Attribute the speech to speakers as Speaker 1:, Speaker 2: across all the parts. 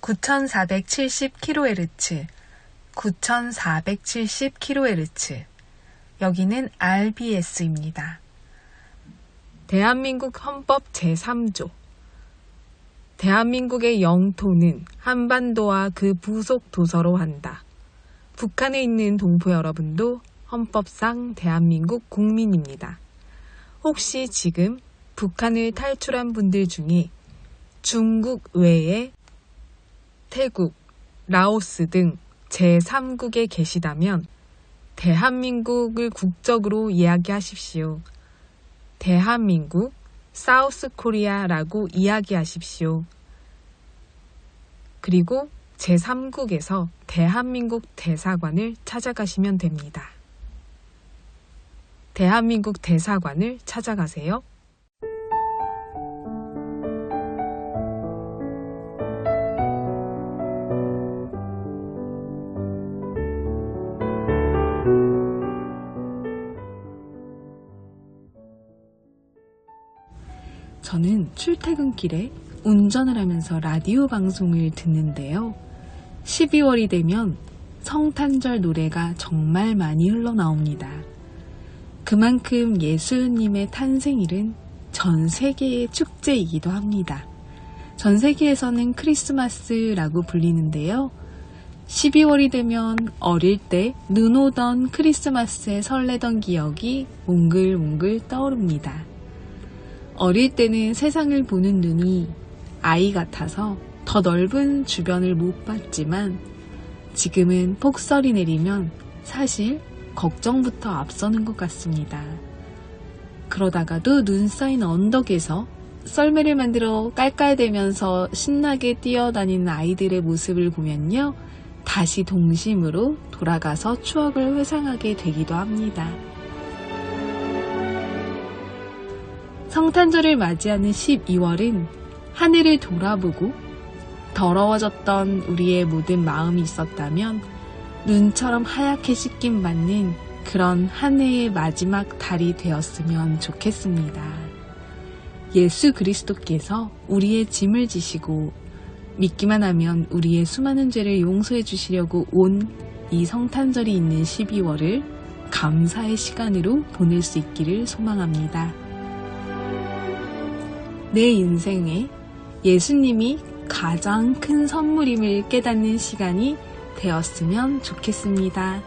Speaker 1: 9470kHz, 9470kHz. 여기는 RBS입니다. 대한민국 헌법 제3조. 대한민국의 영토는 한반도와 그 부속 도서로 한다. 북한에 있는 동포 여러분도 헌법상 대한민국 국민입니다. 혹시 지금 북한을 탈출한 분들 중에 중국 외에 태국, 라오스 등 제3국에 계시다면 대한민국을 국적으로 이야기하십시오. 대한민국, 사우스 코리아라고 이야기하십시오. 그리고 제3국에서 대한민국 대사관을 찾아가시면 됩니다. 대한민국 대사관을 찾아가세요. 저는 출퇴근길에 운전을 하면서 라디오 방송을 듣는데요. 12월이 되면 성탄절 노래가 정말 많이 흘러나옵니다. 그만큼 예수님의 탄생일은 전 세계의 축제이기도 합니다. 전 세계에서는 크리스마스라고 불리는데요. 12월이 되면 어릴 때 눈 오던 크리스마스에 설레던 기억이 몽글몽글 떠오릅니다. 어릴 때는 세상을 보는 눈이 아이 같아서 더 넓은 주변을 못 봤지만 지금은 폭설이 내리면 사실 걱정부터 앞서는 것 같습니다. 그러다가도 눈 쌓인 언덕에서 썰매를 만들어 깔깔대면서 신나게 뛰어다니는 아이들의 모습을 보면요. 다시 동심으로 돌아가서 추억을 회상하게 되기도 합니다. 성탄절을 맞이하는 12월은 하늘을 돌아보고 더러워졌던 우리의 모든 마음이 있었다면 눈처럼 하얗게 씻김 받는 그런 한 해의 마지막 달이 되었으면 좋겠습니다. 예수 그리스도께서 우리의 짐을 지시고 믿기만 하면 우리의 수많은 죄를 용서해 주시려고 온 이 성탄절이 있는 12월을 감사의 시간으로 보낼 수 있기를 소망합니다. 내 인생에 예수님이 가장 큰 선물임을 깨닫는 시간이 되었으면 좋겠습니다.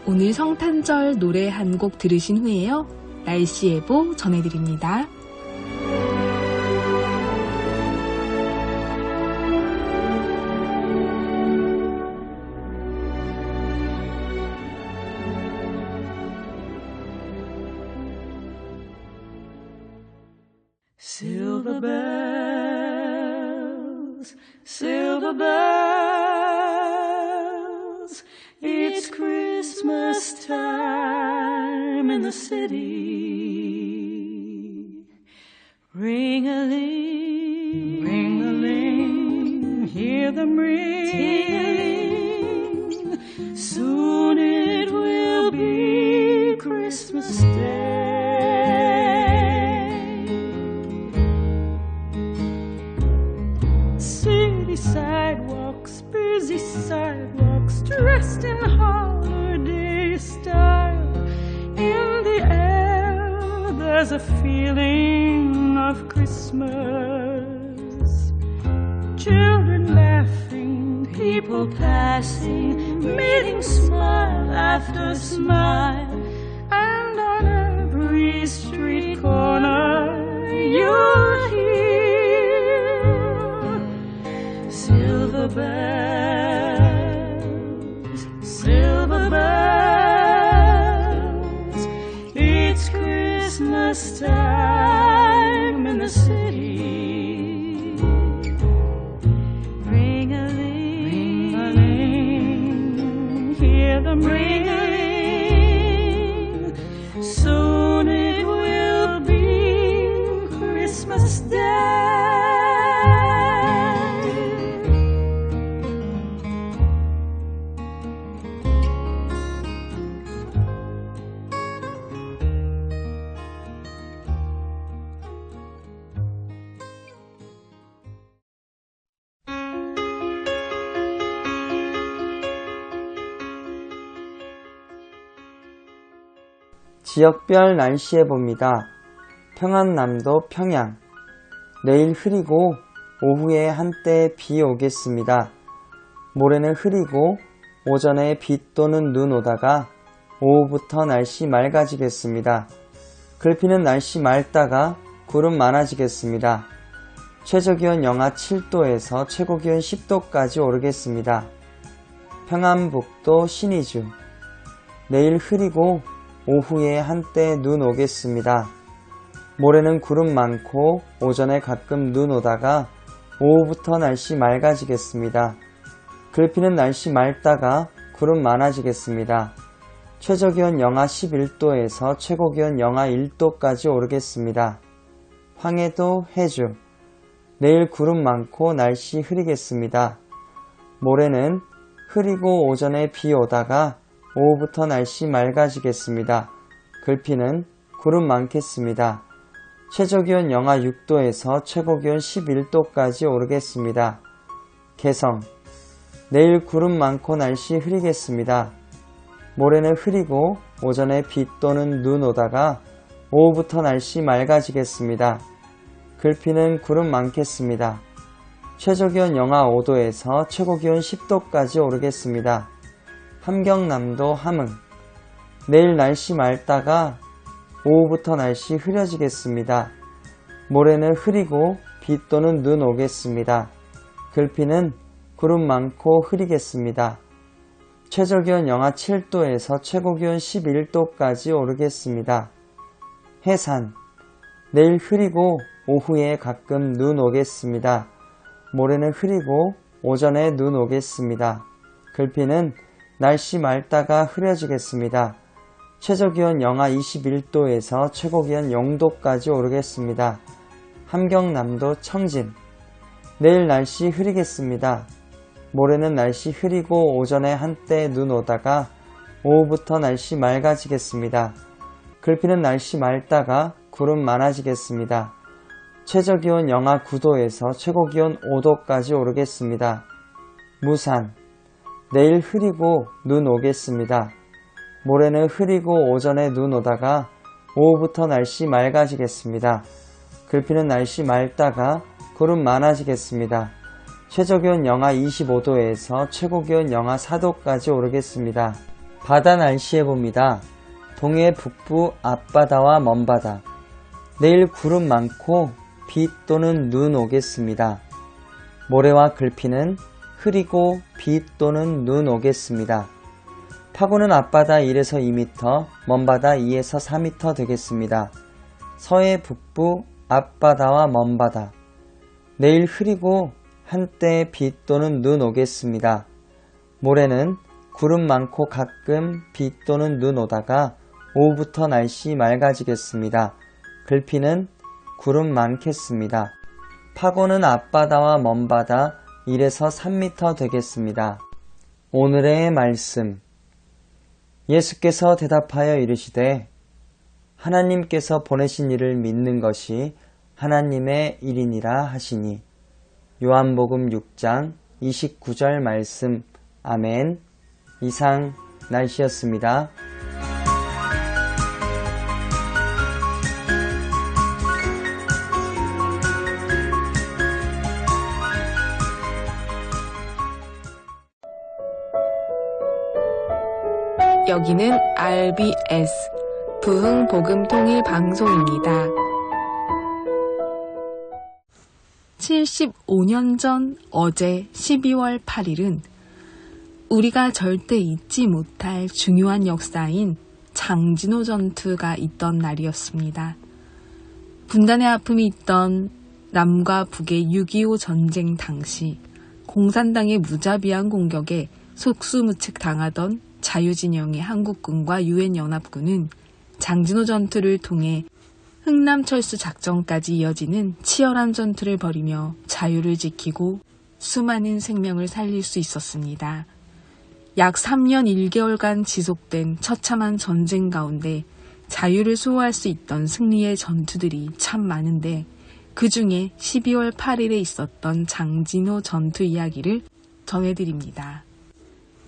Speaker 1: 오늘 성탄절 노래 한 곡 들으신 후에요. 날씨 예보 전해드립니다.
Speaker 2: Silver bells, silver bells, it's Christmas time in the city. Ring-a-ling, ring-a-ling, hear them ring. Soon it will be Christmas Day. Sidewalks, busy sidewalks, dressed in holiday style. In the air, there's a feeling of Christmas. Children laughing, people passing, meeting smile after smile. And on every street corner, you'll hear silver bells, silver bells. It's Christmas time in the city. Ring-a-ling, ring-a-ling, hear them ring. Soon it will be Christmas Day.
Speaker 3: 지역별 날씨 예보입니다. 평안남도 평양. 내일 흐리고 오후에 한때 비 오겠습니다. 모레는 흐리고 오전에 비 또는 눈 오다가 오후부터 날씨 맑아지겠습니다. 글피는 날씨 맑다가 구름 많아지겠습니다. 최저기온 영하 7도에서 최고기온 10도까지 오르겠습니다. 평안북도 신의주. 내일 흐리고 오후에 한때 눈 오겠습니다. 모레는 구름 많고 오전에 가끔 눈 오다가 오후부터 날씨 맑아지겠습니다. 글피는 날씨 맑다가 구름 많아지겠습니다. 최저기온 영하 11도에서 최고기온 영하 1도까지 오르겠습니다. 황해도 해주. 내일 구름 많고 날씨 흐리겠습니다. 모레는 흐리고 오전에 비 오다가 오후부터 날씨 맑아지겠습니다. 글피는 구름 많겠습니다. 최저기온 영하 6도에서 최고기온 11도까지 오르겠습니다. 개성. 내일 구름 많고 날씨 흐리겠습니다. 모레는 흐리고 오전에 비 또는 눈 오다가 오후부터 날씨 맑아지겠습니다. 글피는 구름 많겠습니다. 최저기온 영하 5도에서 최고기온 10도까지 오르겠습니다. 함경남도 함흥. 내일 날씨 맑다가 오후부터 날씨 흐려지겠습니다. 모레는 흐리고 비 또는 눈 오겠습니다. 글피는 구름 많고 흐리겠습니다. 최저기온 영하 7도에서 최고기온 11도까지 오르겠습니다. 해산. 내일 흐리고 오후에 가끔 눈 오겠습니다. 모레는 흐리고 오전에 눈 오겠습니다. 글피는 날씨 맑다가 흐려지겠습니다. 최저기온 영하 21도에서 최고기온 0도까지 오르겠습니다. 함경남도 청진. 내일 날씨 흐리겠습니다. 모레는 날씨 흐리고 오전에 한때 눈 오다가 오후부터 날씨 맑아지겠습니다. 글피는 날씨 맑다가 구름 많아지겠습니다. 최저기온 영하 9도에서 최고기온 5도까지 오르겠습니다. 무산. 내일 흐리고 눈 오겠습니다. 모레는 흐리고 오전에 눈 오다가 오후부터 날씨 맑아지겠습니다. 글피는 날씨 맑다가 구름 많아지겠습니다. 최저기온 영하 25도에서 최고기온 영하 4도까지 오르겠습니다. 바다 날씨 예보입니다. 동해 북부 앞바다와 먼바다. 내일 구름 많고 비 또는 눈 오겠습니다. 모레와 글피는 흐리고 비 또는 눈 오겠습니다. 파고는 앞바다 1에서 2m, 먼바다 2에서 4m 되겠습니다. 서해 북부 앞바다와 먼바다. 내일 흐리고 한때 비 또는 눈 오겠습니다. 모레는 구름 많고 가끔 비 또는 눈 오다가 오후부터 날씨 맑아지겠습니다. 글피는 구름 많겠습니다. 파고는 앞바다와 먼바다 1에서 3m 되겠습니다. 오늘의 말씀. 예수께서 대답하여 이르시되 하나님께서 보내신 이를 믿는 것이 하나님의 일이니라 하시니. 요한복음 6장 29절 말씀. 아멘. 이상 날씨였습니다.
Speaker 1: 여기는 RBS 부흥복음통일방송입니다. 75년 전 어제 12월 8일은 우리가 절대 잊지 못할 중요한 역사인 장진호 전투가 있던 날이었습니다. 분단의 아픔이 있던 남과 북의 6.25 전쟁 당시 공산당의 무자비한 공격에 속수무책 당하던 자유진영의 한국군과 유엔연합군은 장진호 전투를 통해 흥남철수 작전까지 이어지는 치열한 전투를 벌이며 자유를 지키고 수많은 생명을 살릴 수 있었습니다. 약 3년 1개월간 지속된 처참한 전쟁 가운데 자유를 수호할 수 있던 승리의 전투들이 참 많은데 그 중에 12월 8일에 있었던 장진호 전투 이야기를 전해드립니다.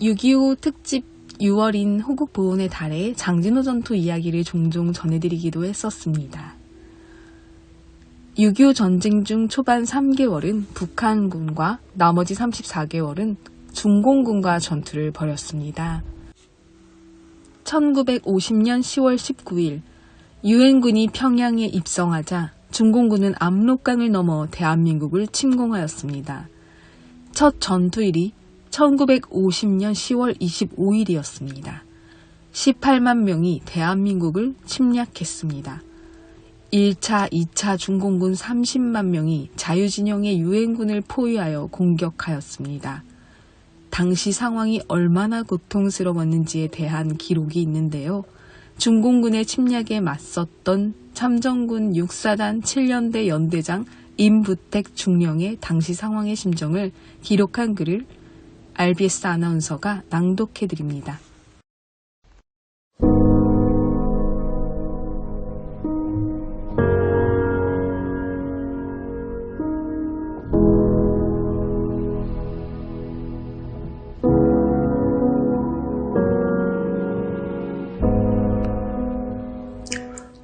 Speaker 1: 6.25 특집 6월인 호국보훈의 달에 장진호 전투 이야기를 종종 전해드리기도 했었습니다. 6.25 전쟁 중 초반 3개월은 북한군과 나머지 34개월은 중공군과 전투를 벌였습니다. 1950년 10월 19일 유엔군이 평양에 입성하자 중공군은 압록강을 넘어 대한민국을 침공하였습니다. 첫 전투일이 1950년 10월 25일이었습니다. 18만 명이 대한민국을 침략했습니다. 1차, 2차 중공군 30만 명이 자유진영의 유엔군을 포위하여 공격하였습니다. 당시 상황이 얼마나 고통스러웠는지에 대한 기록이 있는데요. 중공군의 침략에 맞섰던 참전군 6사단 7연대 연대장 임부택 중령의 당시 상황의 심정을 기록한 글을 RBS 아나운서가 낭독해드립니다.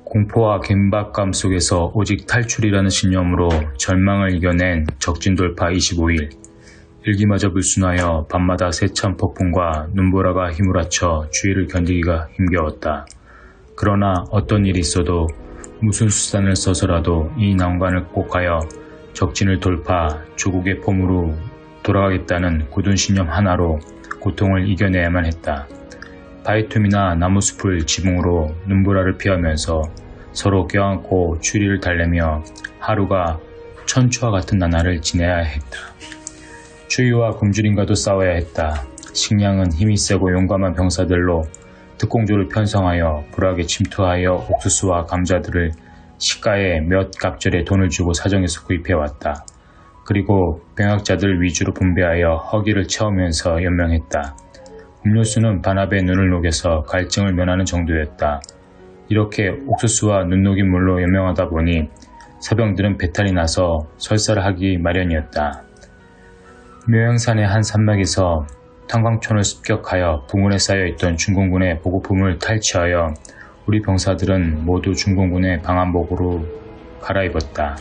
Speaker 4: 공포와 긴박감 속에서 오직 탈출이라는 신념으로 절망을 이겨낸 적진돌파 25일. 일기마저 불순하여 밤마다 세찬 폭풍과 눈보라가 힘을 합쳐 주위를 견디기가 힘겨웠다. 그러나 어떤 일이 있어도 무슨 수단을 써서라도 이 난관을 극복하여 적진을 돌파, 조국의 폼으로 돌아가겠다는 굳은 신념 하나로 고통을 이겨내야만 했다. 바위틈이나 나무숲을 지붕으로 눈보라를 피하면서 서로 껴안고 추리를 달래며 하루가 천추와 같은 나날을 지내야 했다. 추위와 굶주림과도 싸워야 했다. 식량은 힘이 세고 용감한 병사들로 특공조를 편성하여 불하게 침투하여 옥수수와 감자들을 시가에 몇 갑절에 돈을 주고 사정해서 구입해왔다. 그리고 병약자들 위주로 분배하여 허기를 채우면서 연명했다. 음료수는 반합에 눈을 녹여서 갈증을 면하는 정도였다. 이렇게 옥수수와 눈 녹인 물로 연명하다 보니 사병들은 배탈이 나서 설사를 하기 마련이었다. 묘양산의 한 산맥에서 탄광촌을 습격하여 부근에 쌓여있던 중공군의 보급품을 탈취하여 우리 병사들은 모두 중공군의 방한복으로 갈아입었다.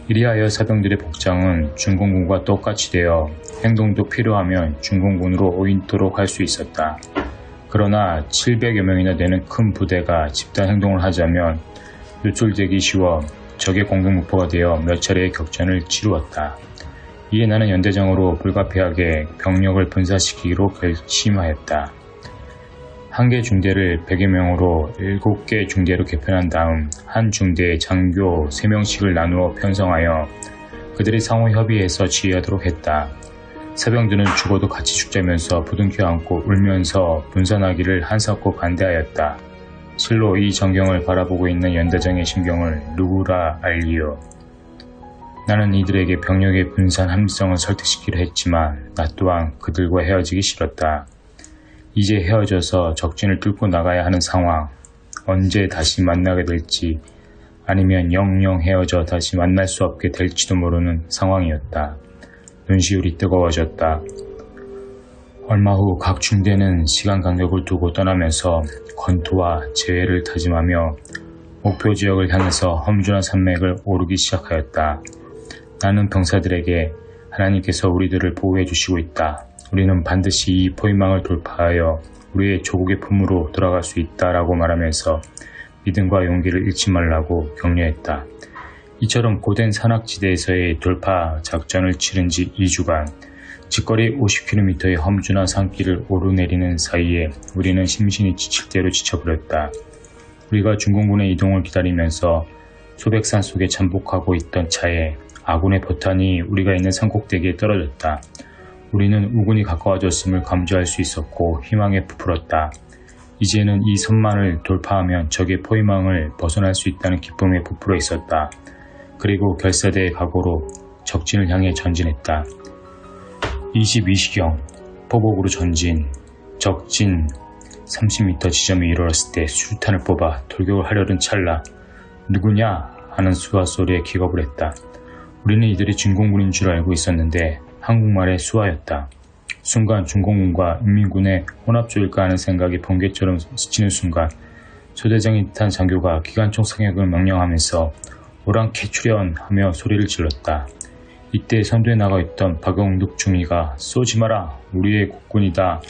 Speaker 4: 이리하여 사병들의 복장은 중공군과 똑같이 되어 행동도 필요하면 중공군으로 오인토록 할 수 있었다. 그러나 700여 명이나 되는 큰 부대가 집단 행동을 하자면 노출되기 쉬워 적의 공격무포가 되어 몇 차례의 격전을 치루었다. 이에 나는 연대장으로 불가피하게 병력을 분산시키기로 결심하였다. 한 개 중대를 100여 명으로 7개 중대로 개편한 다음 한 중대에 장교 3명씩을 나누어 편성하여 그들이 상호 협의해서 지휘하도록 했다. 사병들은 죽어도 같이 죽자면서 부둥켜 안고 울면서 분산하기를 한사코 반대하였다. 실로 이 전경을 바라보고 있는 연대장의 심경을 누구라 알리요. 나는 이들에게 병력의 분산 합리성을 설득시키려 했지만 나 또한 그들과 헤어지기 싫었다. 이제 헤어져서 적진을 뚫고 나가야 하는 상황, 언제 다시 만나게 될지 아니면 영영 헤어져 다시 만날 수 없게 될지도 모르는 상황이었다. 눈시울이 뜨거워졌다. 얼마 후 각 중대는 시간 간격을 두고 떠나면서 권투와 재회를 다짐하며 목표 지역을 향해서 험준한 산맥을 오르기 시작하였다. 나는 병사들에게 하나님께서 우리들을 보호해 주시고 있다. 우리는 반드시 이 포위망을 돌파하여 우리의 조국의 품으로 돌아갈 수 있다라고 말하면서 믿음과 용기를 잃지 말라고 격려했다. 이처럼 고된 산악지대에서의 돌파 작전을 치른 지 2주간 직거리 50km의 험준한 산길을 오르내리는 사이에 우리는 심신이 지칠 대로 지쳐버렸다. 우리가 중공군의 이동을 기다리면서 소백산 속에 잠복하고 있던 차에 아군의 포탄이 우리가 있는 산꼭대기에 떨어졌다. 우리는 우군이 가까워졌음을 감지할 수 있었고 희망에 부풀었다. 이제는 이 선만을 돌파하면 적의 포위망을 벗어날 수 있다는 기쁨에 부풀어 있었다. 그리고 결사대의 각오로 적진을 향해 전진했다. 22시경 포복으로 전진. 적진 30m 지점에 이르렀을 때 수류탄을 뽑아 돌격을 하려던 찰나 누구냐 하는 수화 소리에 기겁을 했다. 우리는 이들이 중공군인 줄 알고 있었는데 한국말의 수화였다. 순간 중공군과 인민군의 혼합조일까 하는 생각이 번개처럼 스치는 순간 소대장인 듯한 장교가 기관총 사격을 명령하면서 오랑캐 출현하며 소리를 질렀다. 이때 선두에 나가 있던 박영득 중위가 쏘지 마라, 우리의 국군이다,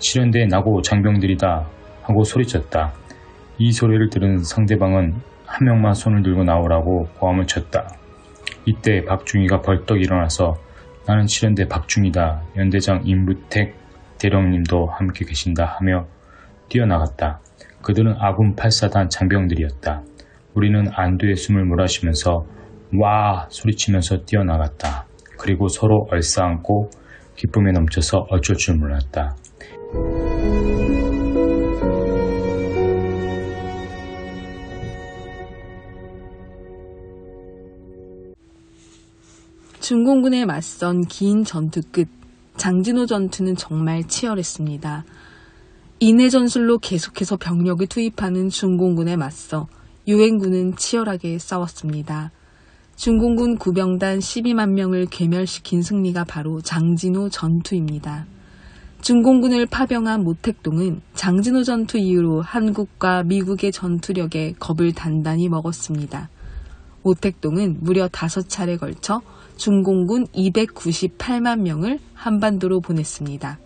Speaker 4: 실현대에 나고 장병들이다 하고 소리쳤다. 이 소리를 들은 상대방은 한 명만 손을 들고 나오라고 고함을 쳤다. 이때 박중위가 벌떡 일어나서 나는 실현대 박중위다, 연대장 임부택 대령님도 함께 계신다 하며 뛰어나갔다. 그들은 아군 8사단 장병들이었다. 우리는 안도의 숨을 몰아쉬면서 와 소리치면서 뛰어나갔다. 그리고 서로 얼싸안고 기쁨에 넘쳐서 어쩔 줄 몰랐다.
Speaker 1: 중공군에 맞선 긴 전투 끝 장진호 전투는 정말 치열했습니다. 인해 전술로 계속해서 병력을 투입하는 중공군에 맞서 유엔군은 치열하게 싸웠습니다. 중공군 구병단 12만 명을 괴멸시킨 승리가 바로 장진호 전투입니다. 중공군을 파병한 모택동은 장진호 전투 이후로 한국과 미국의 전투력에 겁을 단단히 먹었습니다. 모택동은 무려 5차례 걸쳐 중공군 298만 명을 한반도로 보냈습니다.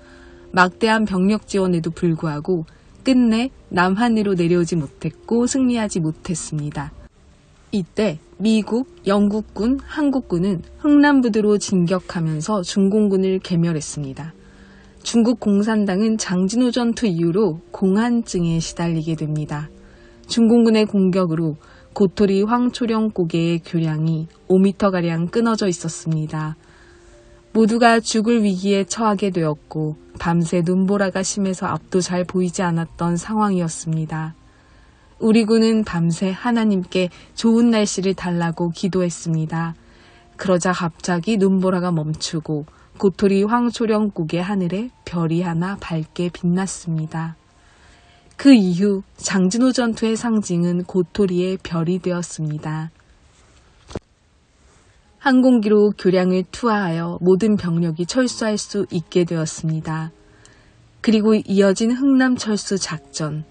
Speaker 1: 막대한 병력 지원에도 불구하고 끝내 남한으로 내려오지 못했고 승리하지 못했습니다. 이때 미국, 영국군, 한국군은 흥남부두로 진격하면서 중공군을 괴멸했습니다. 중국 공산당은 장진호 전투 이후로 공한증에 시달리게 됩니다. 중공군의 공격으로 고토리 황초령 고개의 교량이 5m가량 끊어져 있었습니다. 모두가 죽을 위기에 처하게 되었고 밤새 눈보라가 심해서 앞도 잘 보이지 않았던 상황이었습니다. 우리 군은 밤새 하나님께 좋은 날씨를 달라고 기도했습니다. 그러자 갑자기 눈보라가 멈추고 고토리 황초령국의 하늘에 별이 하나 밝게 빛났습니다. 그 이후 장진호 전투의 상징은 고토리의 별이 되었습니다. 항공기로 교량을 투하하여 모든 병력이 철수할 수 있게 되었습니다. 그리고 이어진 흥남철수 작전.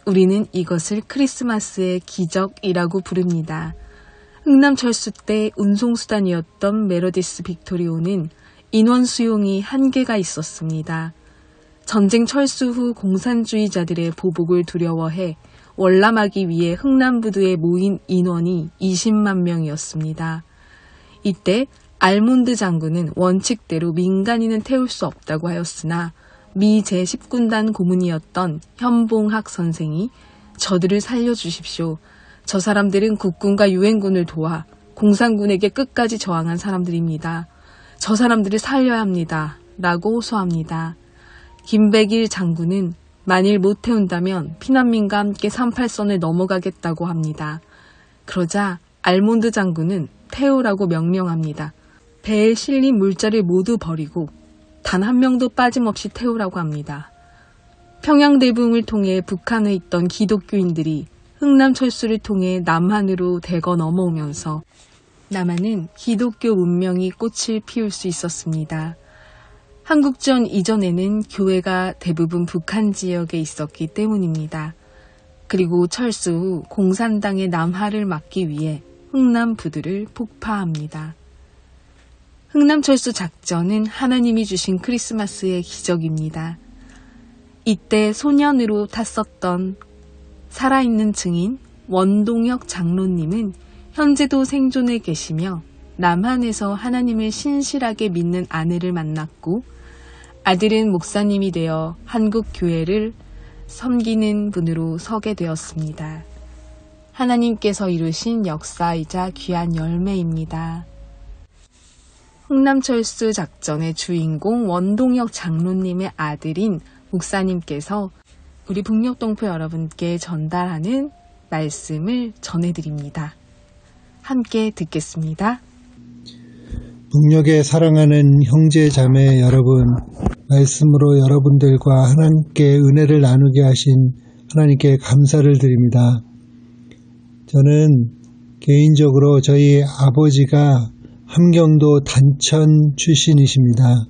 Speaker 1: 우리는 이것을 크리스마스의 기적이라고 부릅니다. 흥남철수 때 운송수단이었던 메르디스 빅토리오는 인원 수용이 한계가 있었습니다. 전쟁 철수 후 공산주의자들의 보복을 두려워해 월남하기 위해 흥남부두에 모인 인원이 20만 명이었습니다. 이때 알몬드 장군은 원칙대로 민간인은 태울 수 없다고 하였으나 미 제10군단 고문이었던 현봉학 선생이 저들을 살려주십시오. 저 사람들은 국군과 유엔군을 도와 공산군에게 끝까지 저항한 사람들입니다. 저 사람들을 살려야 합니다. 라고 호소합니다. 김백일 장군은 만일 못 태운다면 피난민과 함께 38선을 넘어가겠다고 합니다. 그러자 알몬드 장군은 태우라고 명령합니다. 배에 실린 물자를 모두 버리고 단 한 명도 빠짐없이 태우라고 합니다. 평양대붕을 통해 북한에 있던 기독교인들이 흥남철수를 통해 남한으로 대거 넘어오면서 남한은 기독교 문명이 꽃을 피울 수 있었습니다. 한국전 이전에는 교회가 대부분 북한 지역에 있었기 때문입니다. 그리고 철수 후 공산당의 남하를 막기 위해 흥남부두를 폭파합니다. 흥남철수 작전은 하나님이 주신 크리스마스의 기적입니다. 이때 소년으로 탔었던 살아있는 증인 원동혁 장로님은 현재도 생존해 계시며 남한에서 하나님을 신실하게 믿는 아내를 만났고 아들은 목사님이 되어 한국 교회를 섬기는 분으로 서게 되었습니다. 하나님께서 이루신 역사이자 귀한 열매입니다. 흥남철수 작전의 주인공 원동혁 장로님의 아들인 목사님께서 우리 북녘동포 여러분께 전달하는 말씀을 전해드립니다. 함께 듣겠습니다.
Speaker 5: 북녘에 사랑하는 형제 자매 여러분, 말씀으로 여러분들과 하나님께 은혜를 나누게 하신 하나님께 감사를 드립니다. 저는 개인적으로 저희 아버지가 함경도 단천 출신이십니다.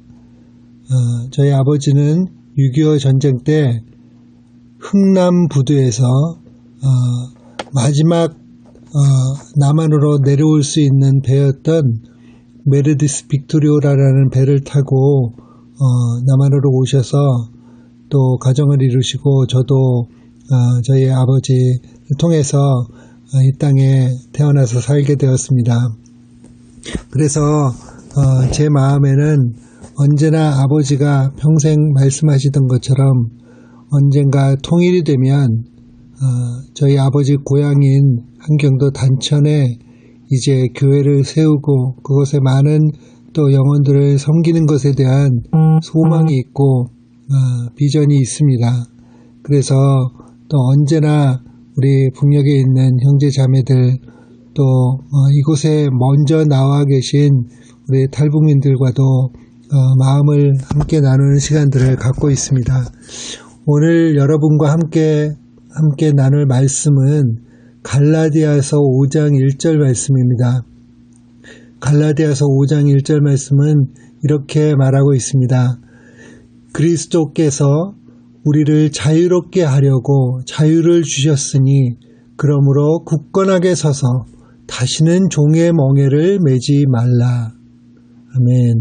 Speaker 5: 저희 아버지는 6.25 전쟁 때 흥남 부두에서 마지막 남한으로 내려올 수 있는 배였던 메르디스 빅토리오라는 배를 타고 남한으로 오셔서 또 가정을 이루시고 저도 저희 아버지를 통해서 이 땅에 태어나서 살게 되었습니다. 그래서 제 마음에는 언제나 아버지가 평생 말씀하시던 것처럼 언젠가 통일이 되면 저희 아버지 고향인 한경도 단천에 이제 교회를 세우고 그곳에 많은 또 영혼들을 섬기는 것에 대한 소망이 있고 비전이 있습니다. 그래서 또 언제나 우리 북녘에 있는 형제 자매들 또 이곳에 먼저 나와 계신 우리 탈북민들과도 마음을 함께 나누는 시간들을 갖고 있습니다. 오늘 여러분과 함께 나눌 말씀은 갈라디아서 5장 1절 말씀입니다. 갈라디아서 5장 1절 말씀은 이렇게 말하고 있습니다. 그리스도께서 우리를 자유롭게 하려고 자유를 주셨으니 그러므로 굳건하게 서서 다시는 종의 멍에를 매지 말라. 아멘.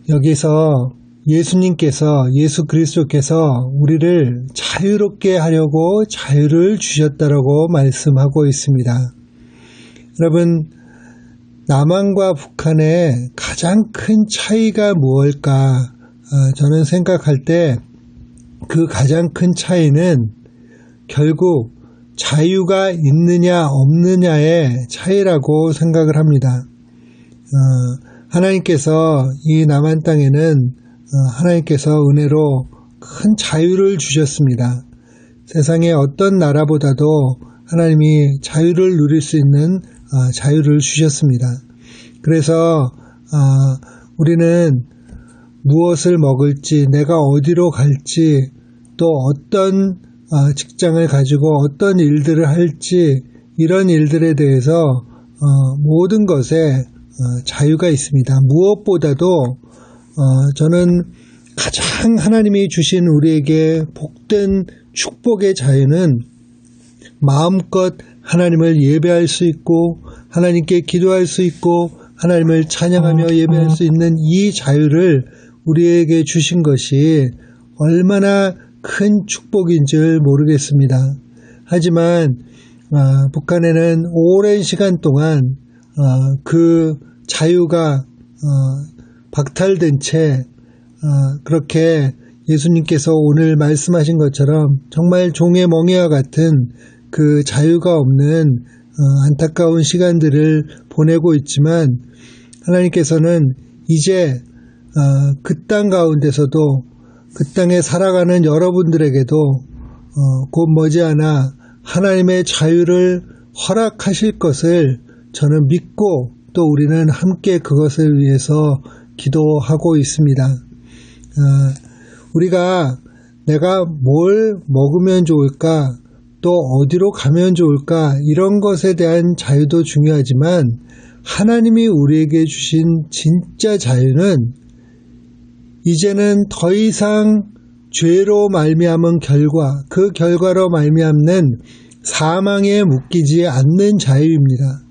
Speaker 5: 여기서 예수 그리스도께서 우리를 자유롭게 하려고 자유를 주셨다라고 말씀하고 있습니다. 여러분, 남한과 북한의 가장 큰 차이가 무엇일까? 저는 생각할 때 그 가장 큰 차이는 결국 자유가 있느냐 없느냐의 차이라고 생각을 합니다. 하나님께서 이 남한 땅에는 하나님께서 은혜로 큰 자유를 주셨습니다. 세상의 어떤 나라보다도 하나님이 자유를 누릴 수 있는 자유를 주셨습니다. 그래서 우리는 무엇을 먹을지, 내가 어디로 갈지, 또 어떤 직장을 가지고 어떤 일들을 할지 이런 일들에 대해서 모든 것에 자유가 있습니다. 무엇보다도 저는 가장 하나님이 주신 우리에게 복된 축복의 자유는 마음껏 하나님을 예배할 수 있고 하나님께 기도할 수 있고 하나님을 찬양하며 예배할 수 있는 이 자유를 우리에게 주신 것이 얼마나 큰 축복인 줄 모르겠습니다. 하지만 북한에는 오랜 시간 동안 그 자유가 박탈된 채 그렇게 예수님께서 오늘 말씀하신 것처럼 정말 종의 멍에와 같은 그 자유가 없는 안타까운 시간들을 보내고 있지만 하나님께서는 이제 그 땅 가운데서도 그 땅에 살아가는 여러분들에게도 곧 머지않아 하나님의 자유를 허락하실 것을 저는 믿고 또 우리는 함께 그것을 위해서 기도하고 있습니다. 우리가 내가 뭘 먹으면 좋을까, 또 어디로 가면 좋을까 이런 것에 대한 자유도 중요하지만 하나님이 우리에게 주신 진짜 자유는 이제는 더 이상 죄로 말미암은 결과, 그 결과로 말미암는 사망에 묶이지 않는 자유입니다.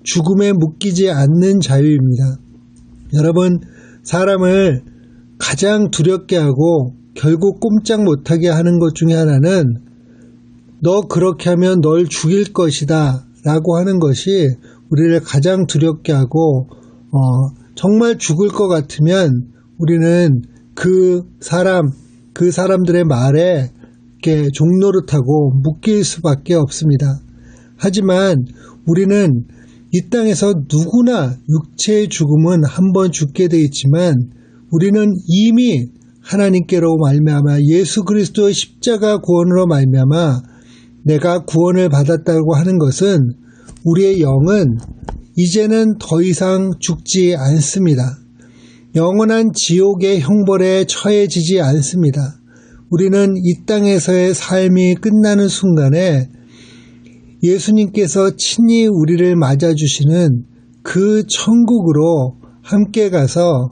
Speaker 5: 죽음에 묶이지 않는 자유입니다. 여러분, 사람을 가장 두렵게 하고 결국 꼼짝 못하게 하는 것 중에 하나는 너 그렇게 하면 널 죽일 것이다 라고 하는 것이 우리를 가장 두렵게 하고 정말 죽을 것 같으면 우리는 그 사람들의 말에 이렇게 종노릇하고 묶일 수밖에 없습니다. 하지만 우리는 이 땅에서 누구나 육체의 죽음은 한번 죽게 돼 있지만 우리는 이미 하나님께로 말미암아 예수 그리스도의 십자가 구원으로 말미암아 내가 구원을 받았다고 하는 것은 우리의 영은 이제는 더 이상 죽지 않습니다. 영원한 지옥의 형벌에 처해지지 않습니다. 우리는 이 땅에서의 삶이 끝나는 순간에 예수님께서 친히 우리를 맞아주시는 그 천국으로 함께 가서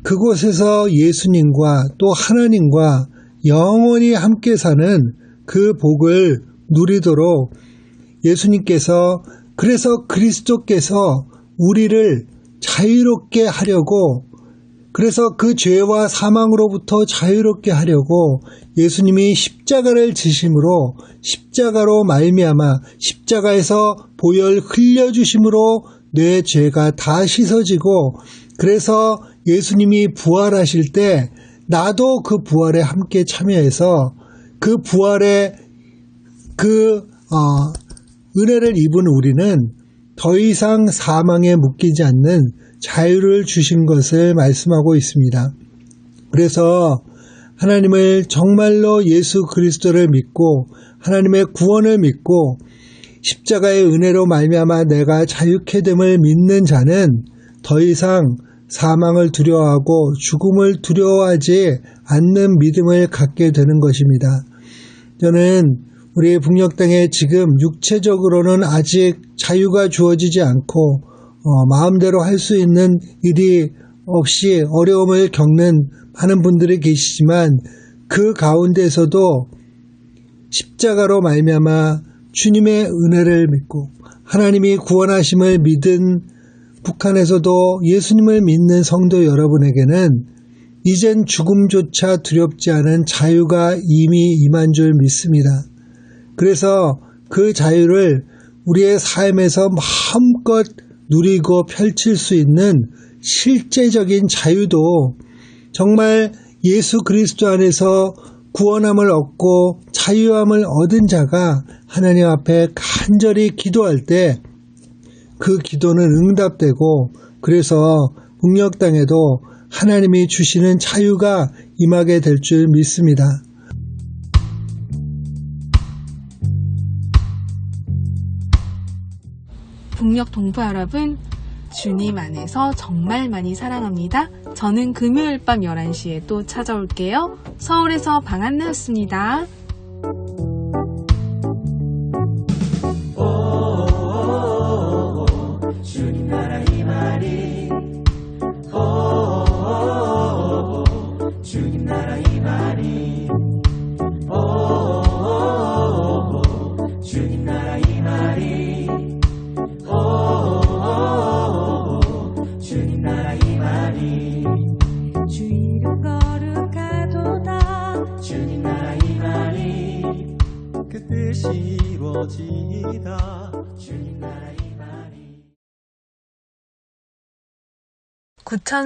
Speaker 5: 그곳에서 예수님과 또 하나님과 영원히 함께 사는 그 복을 누리도록 예수님께서 그래서 그리스도께서 우리를 자유롭게 하려고 그래서 그 죄와 사망으로부터 자유롭게 하려고 예수님이 십자가를 지심으로 십자가로 말미암아 십자가에서 보혈 흘려주심으로 내 죄가 다 씻어지고 그래서 예수님이 부활하실 때 나도 그 부활에 함께 참여해서 그 부활의 은혜를 입은 우리는 더 이상 사망에 묶이지 않는 자유를 주신 것을 말씀하고 있습니다. 그래서 하나님을 정말로 예수 그리스도를 믿고 하나님의 구원을 믿고 십자가의 은혜로 말미암아 내가 자유케 됨을 믿는 자는 더 이상 사망을 두려워하고 죽음을 두려워하지 않는 믿음을 갖게 되는 것입니다. 저는 우리 북녘 땅에 지금 육체적으로는 아직 자유가 주어지지 않고 마음대로 할 수 있는 일이 없이 어려움을 겪는 많은 분들이 계시지만 그 가운데서도 십자가로 말미암아 주님의 은혜를 믿고 하나님이 구원하심을 믿은 북한에서도 예수님을 믿는 성도 여러분에게는 이젠 죽음조차 두렵지 않은 자유가 이미 임한 줄 믿습니다. 그래서 그 자유를 우리의 삶에서 마음껏 누리고 펼칠 수 있는 실제적인 자유도 정말 예수 그리스도 안에서 구원함을 얻고 자유함을 얻은 자가 하나님 앞에 간절히 기도할 때 그 기도는 응답되고 그래서 북녘 땅에도 하나님이 주시는 자유가 임하게 될 줄 믿습니다.
Speaker 1: 북녘 동포 여러분, 주님 안에서 정말 많이 사랑합니다. 저는 금요일 밤 11시에 또 찾아올게요. 서울에서 방한나였습니다.
Speaker 2: 주님 나라 이 말이 주님 나라 이 말이 주님 나라 이 말이 주님 나라 이 말이 주 이름 거룩하도다 주님 나라 이 말이 그 뜻이 이루어지이다 주님 나라 이 말이
Speaker 1: 9,000